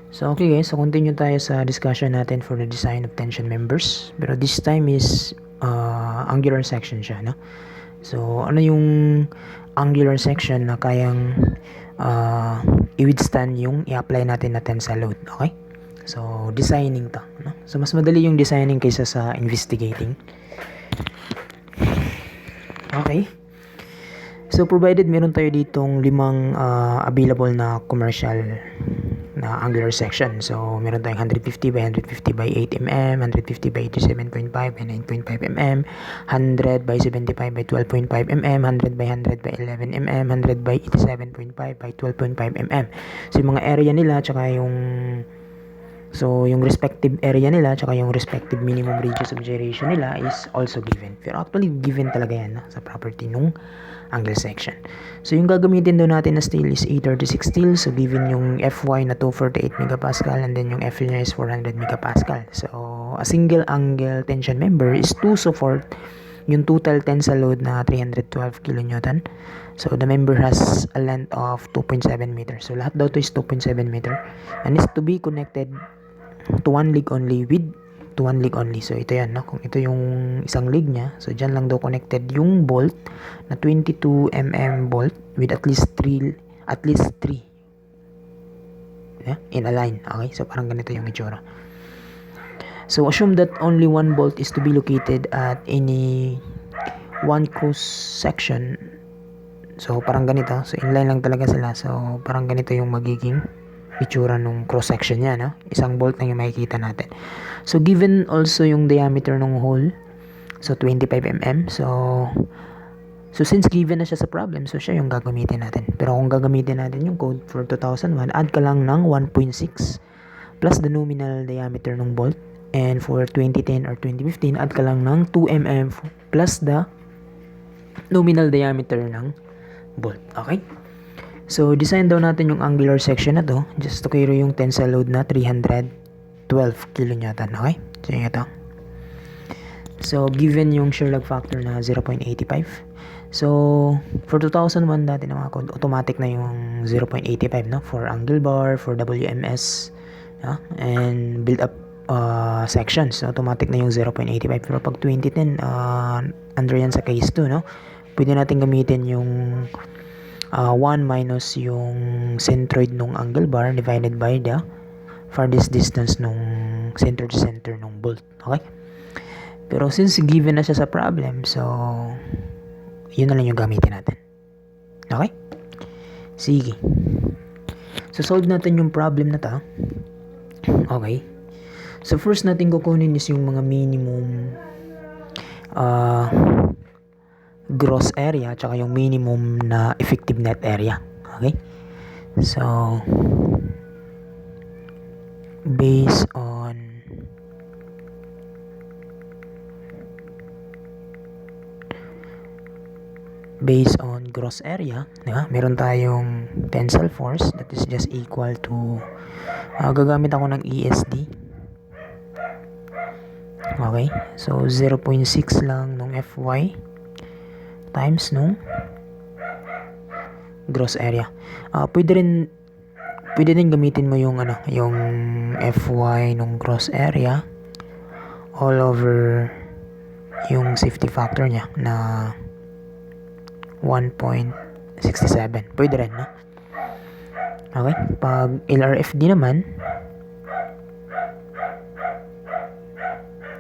So okay guys, so continue tayo sa discussion natin for the design of tension members. Pero this time is angular section siya, no? So ano yung angular section na kayang i-withstand yung i-apply natin na tensile load, okay? So designing to, no? So mas madali yung designing kaysa sa investigating. Okay. So provided meron tayo ditong limang available na commercial na angular section. So, meron tayong 150 by 150 by 8 mm, 150 by 87.5 by 9.5 mm, 100 by 75 by 12.5 mm, 100 by 100 by 11 mm, 100 by 87.5 by 12.5 mm. So, yung mga area nila, tsaka yung respective area nila, tsaka yung respective minimum radius of gyration nila is also given. Pero actually, given talaga yan sa property nung angle section. So, yung gagamitin doon natin na steel is 836 steel. So, given yung Fy na 248 megapascal and then yung Fe niya is 400 megapascal. So, a single angle tension member is to support yung total tensile load na 312 kilonewton. So, the member has a length of 2.7 meter. So, lahat daw to is 2.7 meter and is to be connected to one leg only with to one leg only. So, ito yan, no? Kung ito yung isang leg niya, so, dyan lang daw connected yung bolt na 22 mm bolt with at least 3 yeah, in a line. Okay? So, parang ganito yung itsura. So, assume that only one bolt is to be located at any one cross section. So, parang ganito. So, inline lang talaga sila. So, parang ganito yung magiging itsura nung cross section niya, no? Isang bolt lang yung makikita natin. So, given also yung diameter ng hole, so 25 mm. So since given na siya sa problem, so siya yung gagamitin natin. Pero kung gagamitin natin yung code for 2001, add ka lang ng 1.6 plus the nominal diameter ng bolt. And for 2010 or 2015, add ka lang ng 2 mm plus the nominal diameter ng bolt. Okay? So, design daw natin yung angular section na to just to carry yung tensile load na 312 kilonewton. Okay? So, yun ito. So, given yung shear lag factor na 0.85. So, for 2001 dati na mga code, automatic na yung 0.85, no? For angle bar, for WMS, and build up sections, automatic na yung 0.85. Pero pag 2010, under yan sa case 2, no? Pwede natin gamitin yung 1 minus yung centroid nung angle bar divided by the farthest distance nung center to center nung bolt. Okay? Pero since given na siya sa problem, so yun na lang yung gamitin natin. Okay? Sige. So solve natin yung problem na to. Okay? So first natin kukunin is yung mga minimum gross area tsaka yung minimum na effective net area. Okay? So based on gross area, meron tayong tensile force that is just equal to gagamit ako ng ESD. Okay? So 0.6 lang nung Fy times nung gross area. Pwede din gamitin mo yung yung Fy nung gross area all over yung safety factor niya na 1.67. Pwede rin, no? Okay? Pag LRFD naman,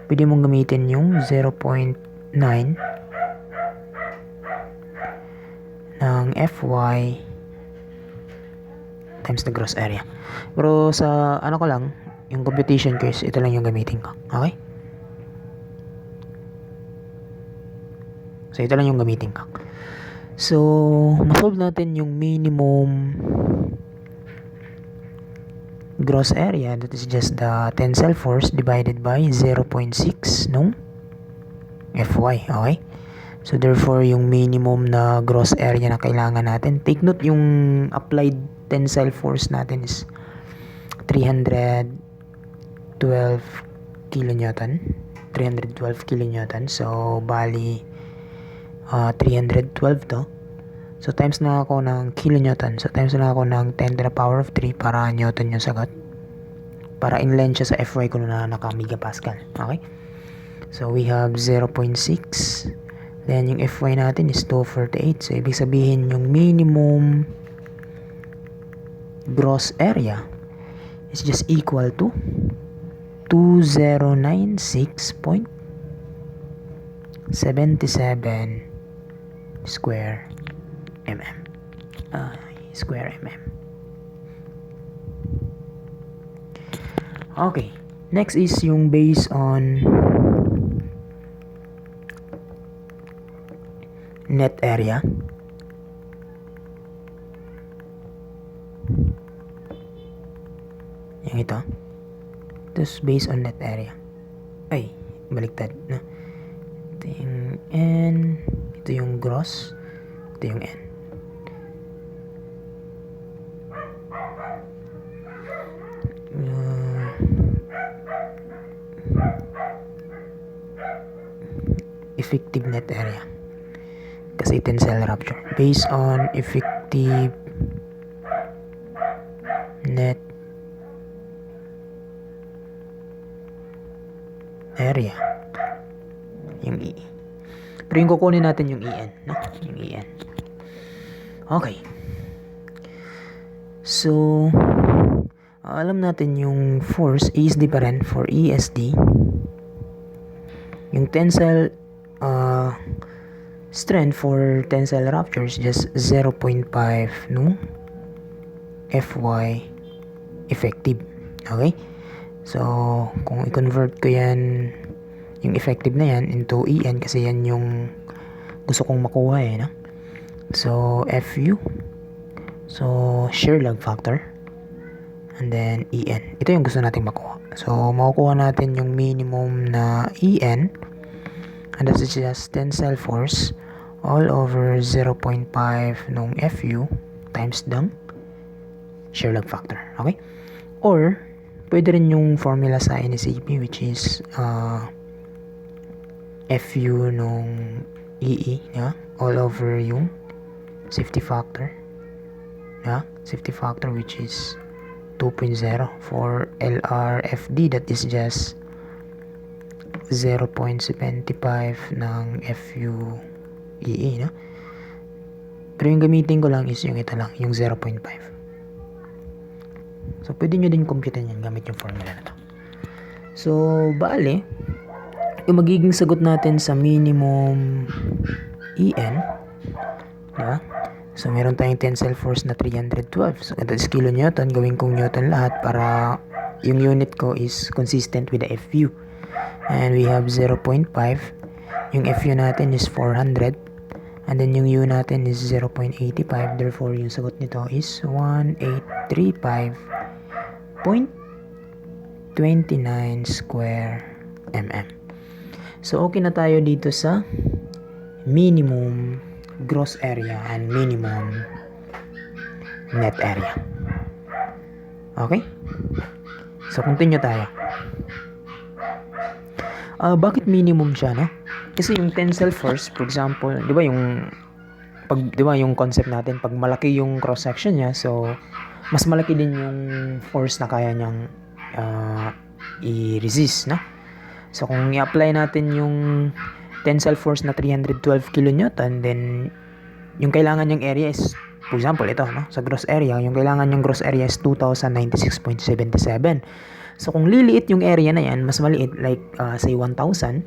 pwede mong gamitin yung 0.9 ng Fy times the gross area. Pero sa ko lang, yung computation case, ito lang yung gamitin ko. Okay? So, ito lang yung gamitin ko. So, masolve natin yung minimum gross area, that is just the tensile force divided by 0.6 nung Fy. Okay? So, therefore, yung minimum na gross area na kailangan natin. Take note, yung applied tensile force natin is 312 kilonewton. 312 kilonewton. So, bali, 312 to. So, times na ako ng kilonewton. So, times na ako ng 10 to the power of 3 para newton yung sagot. para inline siya sa Fy ko na naka megapascal. Okay? So we have 0.6. Then yung Fy natin is 248. So ibig sabihin yung minimum gross area is just equal to 2096.77 square mm. Square mm. Okay, next is yung based on net area. Yung ito. Tapos based on net area. Ay, baliktad na. Ito yung N, ito yung gross, ito yung N. Effective net area. Kasi tensile rupture. Based on effective net area. Yung E. Pero yung kukunin natin yung EN. No? Yung EN. Okay. So, alam natin yung force A is different for ESD. Yung tensile strength for tensile rupture is just 0.5 no Fy effective. Okay? So, kung i-convert ko yan, yung effective na yan into EN kasi yan yung gusto kong makuha no? So, Fu. So, shear lag factor. And then, EN. Ito yung gusto nating makuha. So, makukuha natin yung minimum na EN. And that's just tensile force all over 0.5 nung Fu times the shear lag factor. Okay? Or, pwede rin yung formula sa NSAP which is Fu nung EE, yeah? All over yung safety factor. Yeah? Safety factor which is 2.0 for LRFD, that is just 0.75 ng FUEE, no? Pero yung gamitin ko lang is yung ito lang, yung 0.5. So, pwede nyo din computein yan gamit yung formula na to. So, bale, yung magiging sagot natin sa minimum EN, diba? So, meron tayong tensile force na 312. So, that is kilonewton. Gawin kong newton lahat para yung unit ko is consistent with the FU. And we have 0.5. Yung FU natin is 400. And then yung U natin is 0.85. Therefore, yung sagot nito is 1835.29 square mm. So, okay na tayo dito sa minimum gross area and minimum net area. Okay? So, continue tayo. Bakit minimum siya, no? Kasi yung tensile force, for example, 'di ba yung concept natin, pag malaki yung cross section niya, so mas malaki din yung force na kaya niyang i-resist, no? So, kung i-apply natin yung tensile force na 312 kilonewton, then yung kailangan niyang area is, for example, ito, no? Sa gross area, yung kailangan niyang gross area is 2096.77. So, kung liliit yung area na yan, mas maliit, like, say, 1,000,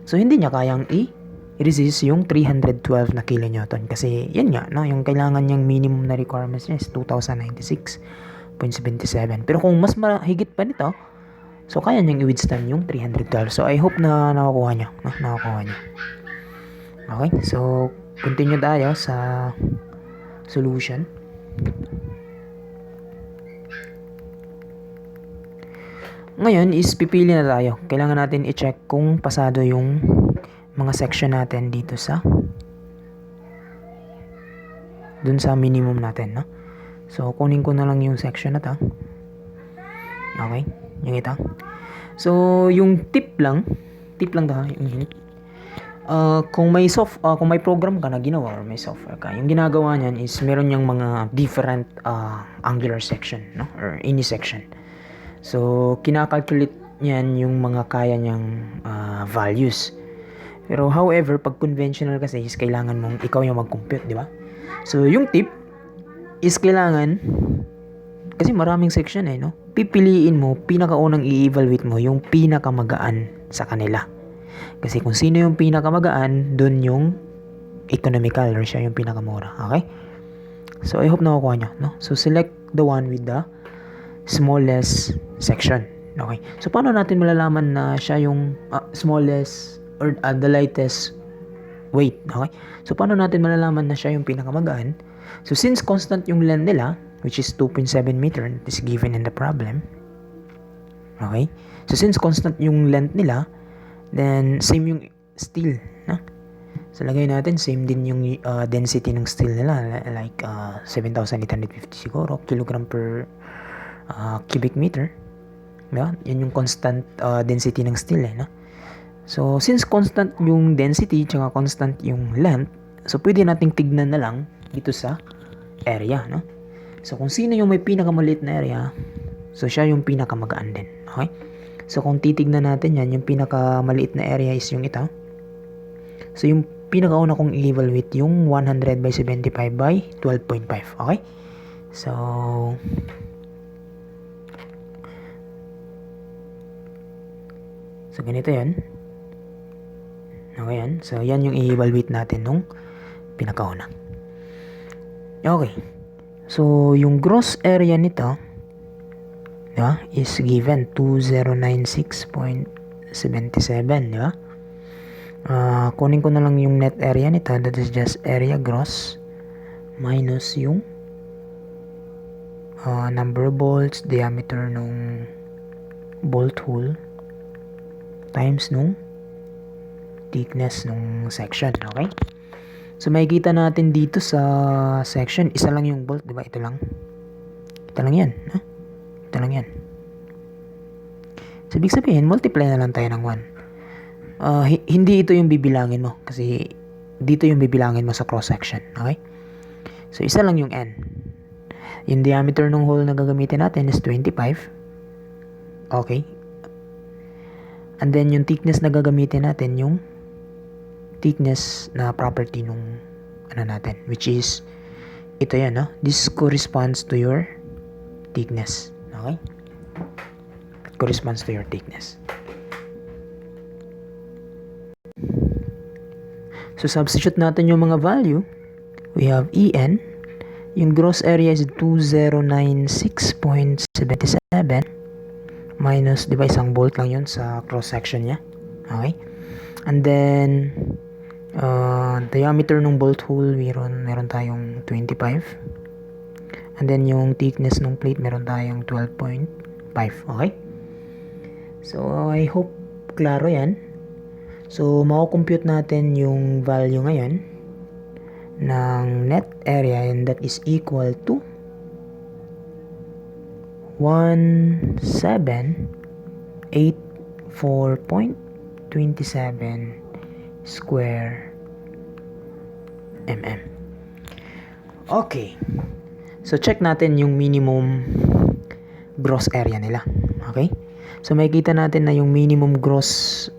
so, hindi niya kayang i-resist yung 312 na kilonewton. Kasi, yan nga, no? Yung kailangan niyang minimum na requirements niya is 2096.77. Pero kung mas mahigit pa nito, so, kaya niyang i-withstand yung 312. So, I hope na nakukuha niyo. No? Nakukuha niyo. Okay? So, continue tayo sa solution. Ngayon is pipili na tayo. Kailangan natin i-check kung pasado yung mga section natin dito sa dun sa minimum natin, no? So, kunin ko na lang yung section na to. Okay? Yung ito. So, yung tip lang to, yung kung may program ka na ginawa or may software ka, yung ginagawa niyan is meron yung mga different angular section, no? Or any section. So, kinakalculate niyan yung mga kaya niyang values. Pero however, pag conventional kasi is kailangan mong ikaw yung mag-compute, di ba? So, yung tip is kailangan, kasi maraming section no? Pipiliin mo, pinakaunang i-evaluate mo yung pinakamagaan sa kanila. Kasi kung sino yung pinakamagaan, dun yung economical or siya yung pinakamura. Okay? So, I hope nakukuha nyo, no? So, select the one with the smallest section. Okay? So, paano natin malalaman na siya yung smallest or the lightest weight? Okay? So, paano natin malalaman na siya yung pinakamagaan? So, since constant yung length nila, which is 2.7 meter, is given in the problem. Okay? So, since constant yung length nila, then same yung steel, no? So, lagay natin, same din yung density ng steel nila, like 7,850 siguro, kilogram per cubic meter. Yeah? Yan yung constant density ng steel, no? So, since constant yung density, tsaka constant yung length, so, pwede nating tignan na lang dito sa area, no? So, kung sino yung may pinakamaliit na area, so, siya yung pinakamagaan din, okay? So, kung titignan natin yan, yung pinakamaliit na area is yung ito. So, yung pinakauna kong i-evaluate yung 100 by 75 by 12.5. Okay? So, ganito yan. Okay yan. So, yan yung i-evaluate natin nung pinakauna. Okay. So, yung gross area nito is given 2096.77, di ba? Kunin ko na lang yung net area nito, that is just area gross minus yung number of bolts, diameter nung bolt hole times nung thickness nung section. Okay? So, makikita natin dito sa section, isa lang yung bolt, diba? Ito lang yan, ha? Ito lang yan. So, ibig sabihin, multiply na lang tayo ng 1. Hindi ito yung bibilangin mo kasi dito yung bibilangin mo sa cross section. Okay? So, isa lang yung N. Yung diameter ng hole na gagamitin natin is 25. Okay? And then, yung thickness na gagamitin natin, yung thickness na property nung natin, which is ito yan, no? This corresponds to your thickness. Okay? It corresponds to your thickness. So, substitute natin yung mga value. We have EN. Yung gross area is 2096.77 minus, di ba, isang bolt lang yun sa cross section niya. Okay? And then, diameter ng bolt hole, meron tayong 25. And then, yung thickness ng plate, meron tayong 12.5. Okay? So, I hope klaro yan. So, mako-compute natin yung value ngayon ng net area, and that is equal to 1784.27 square mm. Okay. So, check natin yung minimum gross area nila. Okay? So, makikita natin na yung minimum gross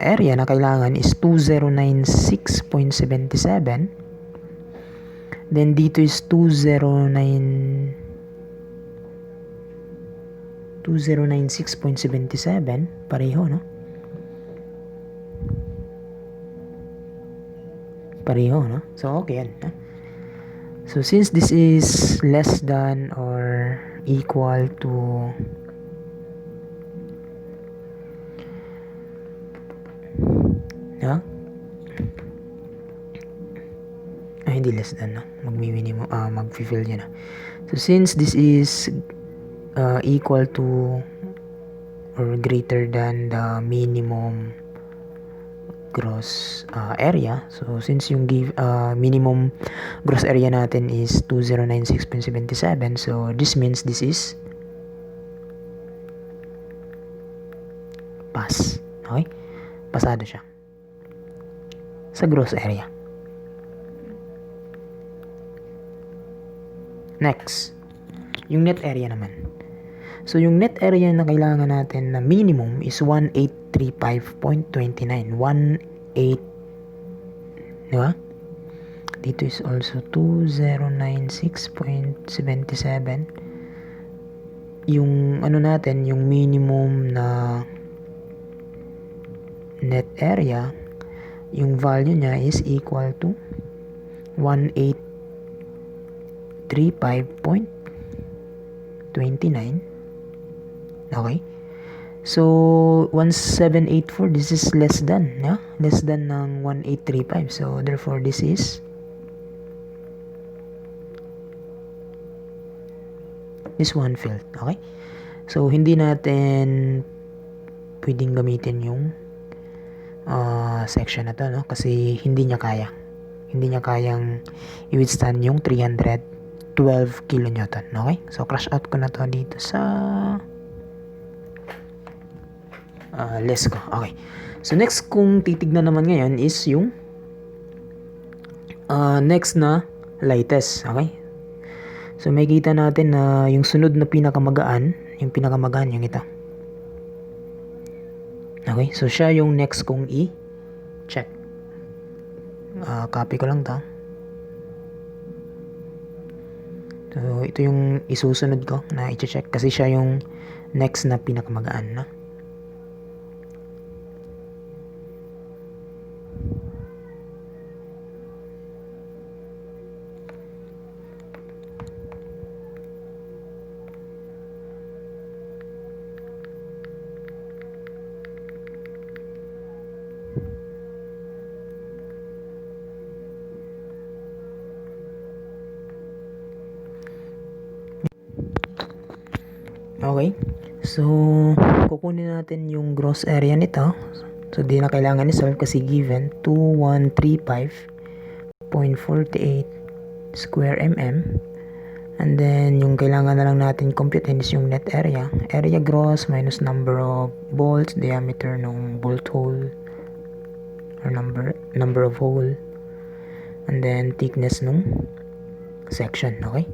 area na kailangan is 2096.77. Then, dito is 2096.77. Pareho, no? Pareho, no? So, okay yan. So, since this is less than or equal to hindi less than, no? Mag-minimum, mag-fill yun, So, since this is equal to or greater than the minimum gross area, so since yung minimum gross area natin is 2096.77, so this means this is pass. Okay? Pasado siya sa gross area. Next, yung net area naman. So, yung net area na kailangan natin na minimum is 1835.29. 18, di ba? Dito is also 2096.77. Yung ano natin, yung minimum na net area, yung value niya is equal to 1835.29. Okay? So, 1784, this is less than, yeah? Less than ng 1835. So, therefore, this is this one field. Okay? So, hindi natin pwedeng gamitin yung section na to, no? Kasi hindi niya kaya. Hindi niya kayang i-withstand yung 312 kilonewton. Okay? So, crash out ko na to dito sa less ko. Okay. So, next kung titignan naman ngayon is yung next na lightest. Okay? So, makikita natin na yung sunod na pinakamagaan yung ito. Okay? So, siya yung next kong i-check. Copy ko lang to. So, ito yung isusunod ko na i-check kasi siya yung next na pinakamagaan, no? Okay. So, kukunin natin yung gross area nito. So, di na kailangan i-solve kasi given 2135.48 square mm. And then, yung kailangan na lang natin computein is yung net area. Area gross minus number of bolts, diameter ng bolt hole, or number of hole. And then, thickness nung section. Okay?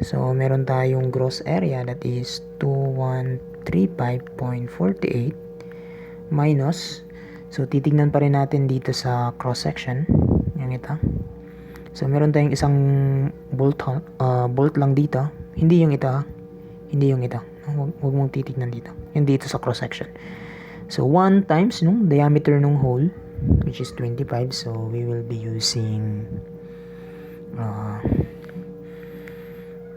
So, meron tayong gross area that is 2135.48 minus, so titignan pa rin natin dito sa cross section yung ito. So, meron tayong isang bolt lang dito, hindi yung ito, huwag mong titignan dito, hindi ito sa cross section. So, 1 times nung diameter nung hole, which is 25, so we will be using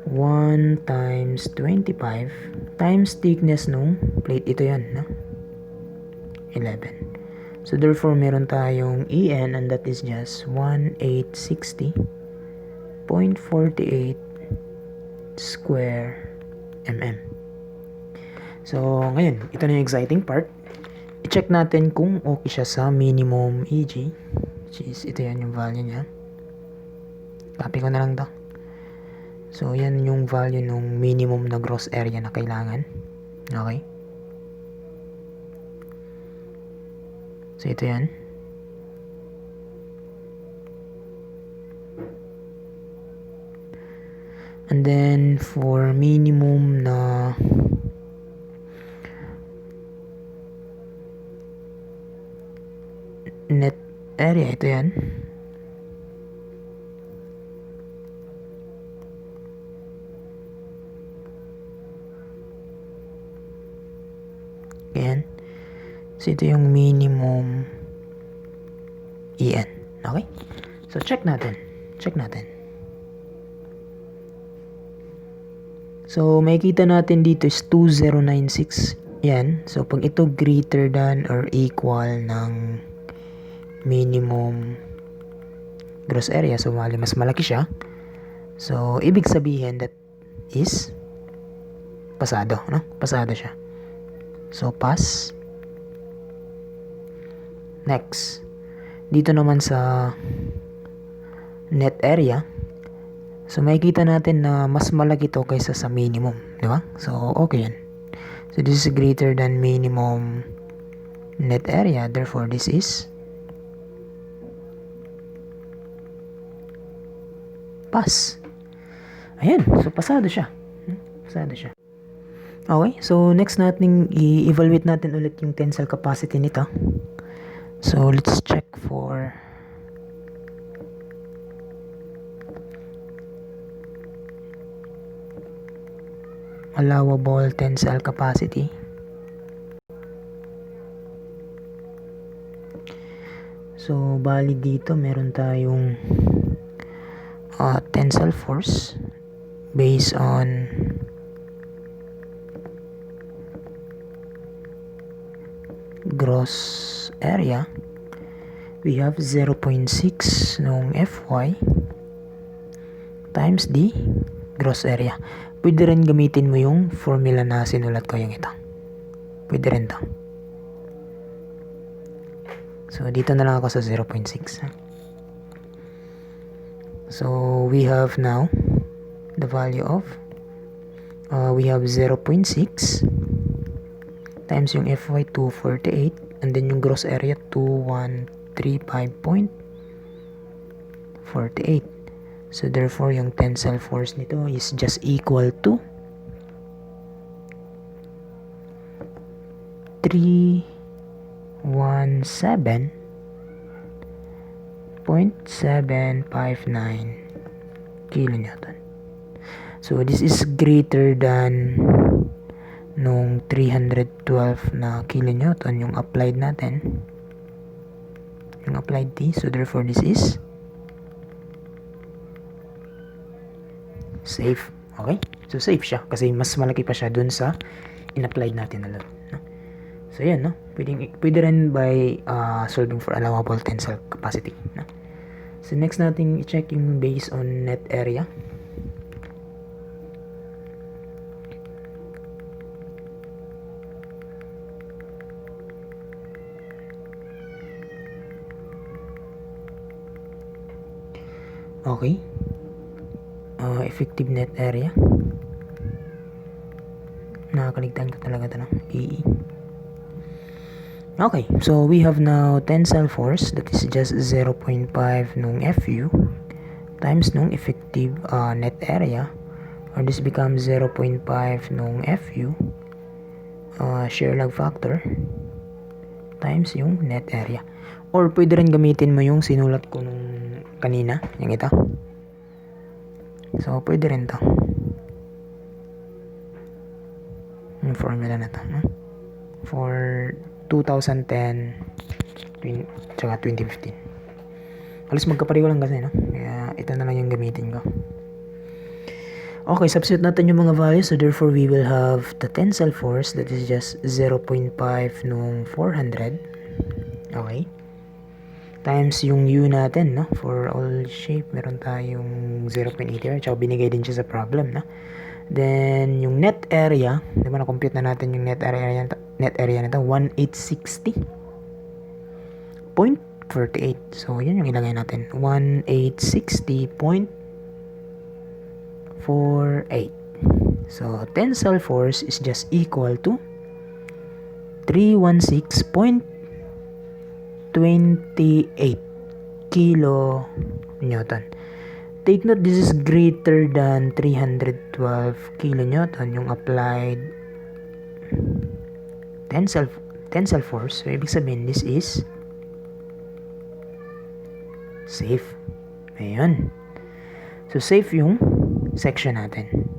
1 times 25 times thickness nung plate, ito yan, no? 11. So, therefore, meron tayong EN and that is just 1860.48 square mm. So, ngayon, ito na yung exciting part. I-check natin kung okay siya sa minimum EG, which is, ito yan yung value niya. Copy ko na lang to. So, yan yung value ng minimum na gross area na kailangan. Okay? So, ito yan. And then, for minimum na net area, ito yan. Ayan. So, ito yung minimum EN. Okay? So, check natin. So, makikita natin dito is 2096. Yan. So, pag ito greater than or equal ng minimum gross area, so mas malaki siya. So, ibig sabihin that is pasado, no? Pasado siya. So, pass. Next. Dito naman sa net area, so makikita natin na mas malaki to kaysa sa minimum, di ba? So, okay yan. So, this is greater than minimum net area, therefore this is pass. Ayan, so pasado siya. Okay, so next natin i-evaluate natin ulit yung tensile capacity nito. So let's check for allowable tensile capacity. So bali dito meron tayong tensile force based on gross area. We have 0.6 nung Fy times the gross area. Pwede rin gamitin mo yung formula na sinulat ko yung ito. Pwede rin to. So dito na lang ako sa 0.6. So we have now the value of we have 0.6 times yung Fy 248 and then yung gross area 2135.48. So therefore yung tensile force nito is just equal to 317.759 kilonewton. So this is greater than nung 312 na kilonewton yung applied natin, yung applied T. So therefore this is safe. Okay, so safe siya kasi mas malaki pa siya dun sa in-applied natin na load. So yan, no? Pwede rin by solving for allowable tensile capacity, no? So next natin i-check yung based on net area. Okay. Effective net area. Nakakaligtaan ko talaga ito, no? PE. Okay, so we have now tensile force that is just 0.5 nung Fu times nung effective net area, or this becomes 0.5 nung Fu shear lag factor times yung net area. Or pwede rin gamitin mo yung sinulat ko nung kanina, yung ito. So pwede rin to, yung formula na to, no? For 2010 tsaka 2015 halos magkapareho lang kasi, no? Kaya ito na lang yung gamitin ko. Okay, substitute natin yung mga values. So therefore we will have the tensile force that is just 0.5 nung 400, okay, times yung U natin, no? For all shape meron tayong 0.80 tsaka binigay din siya sa problem, no? Then yung net area, di ba na-compute na natin yung net area nito 1860.48. So yun yung ilagay natin, 1860.48. So tensile force is just equal to 316.28 kilo Newton. Take note, this is greater than 312 kilonewton yung applied tensile force. So ibig sabihin this is safe. Ayan. So safe yung section natin.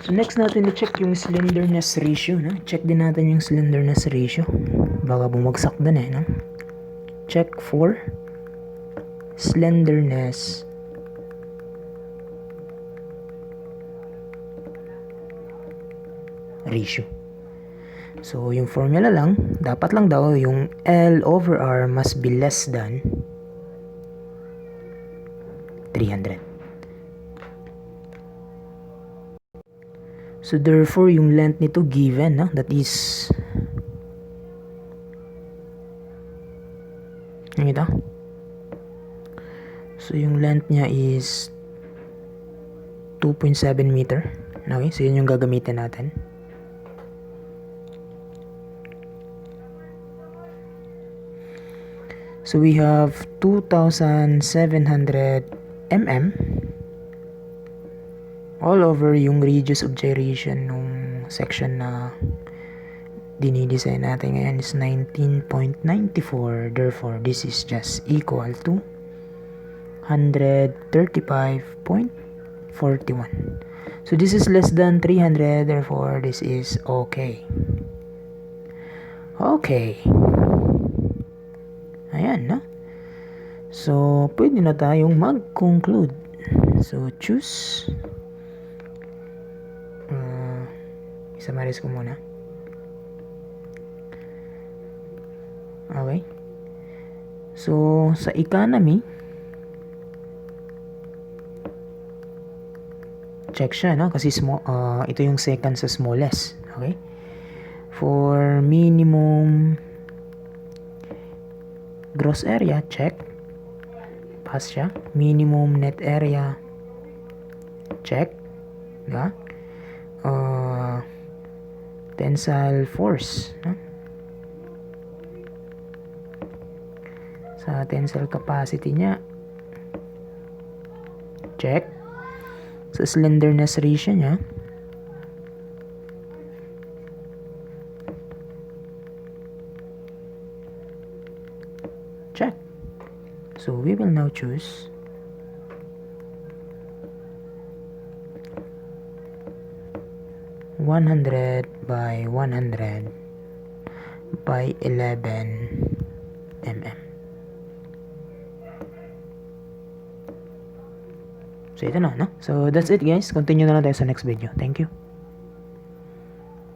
So next natin i-check yung slenderness ratio, no? Check din natin yung slenderness ratio. Baka bumagsak din, no? Check for slenderness ratio. So yung formula lang, dapat lang daw yung L over R must be less than 300. So therefore yung length nito given, no? That is yung ito. So yung length niya is 2.7 meter. Okay, so yun yung gagamitin natin. So we have 2,700 mm. all over yung radius of gyration nung section na dinidesign natin ngayon is 19.94. Therefore, this is just equal to 135.41. So this is less than 300. Therefore, this is okay. Okay. Ayan, no? So, pwede na tayong mag-conclude. So, choose. Isamaris ko muna. Okay. So, sa economy, check siya, no? Kasi ito yung second sa smallest. Okay. For minimum gross area, check. Pass siya. Minimum net area, check. Diba? Tensile force, no? Sa tensile capacity niya, check. Sa slenderness ratio niya, check. So we will now choose (100 by 100 by 11 mm). So ito na, no? So that's it guys. Continue na lang tayo sa next video. Thank you.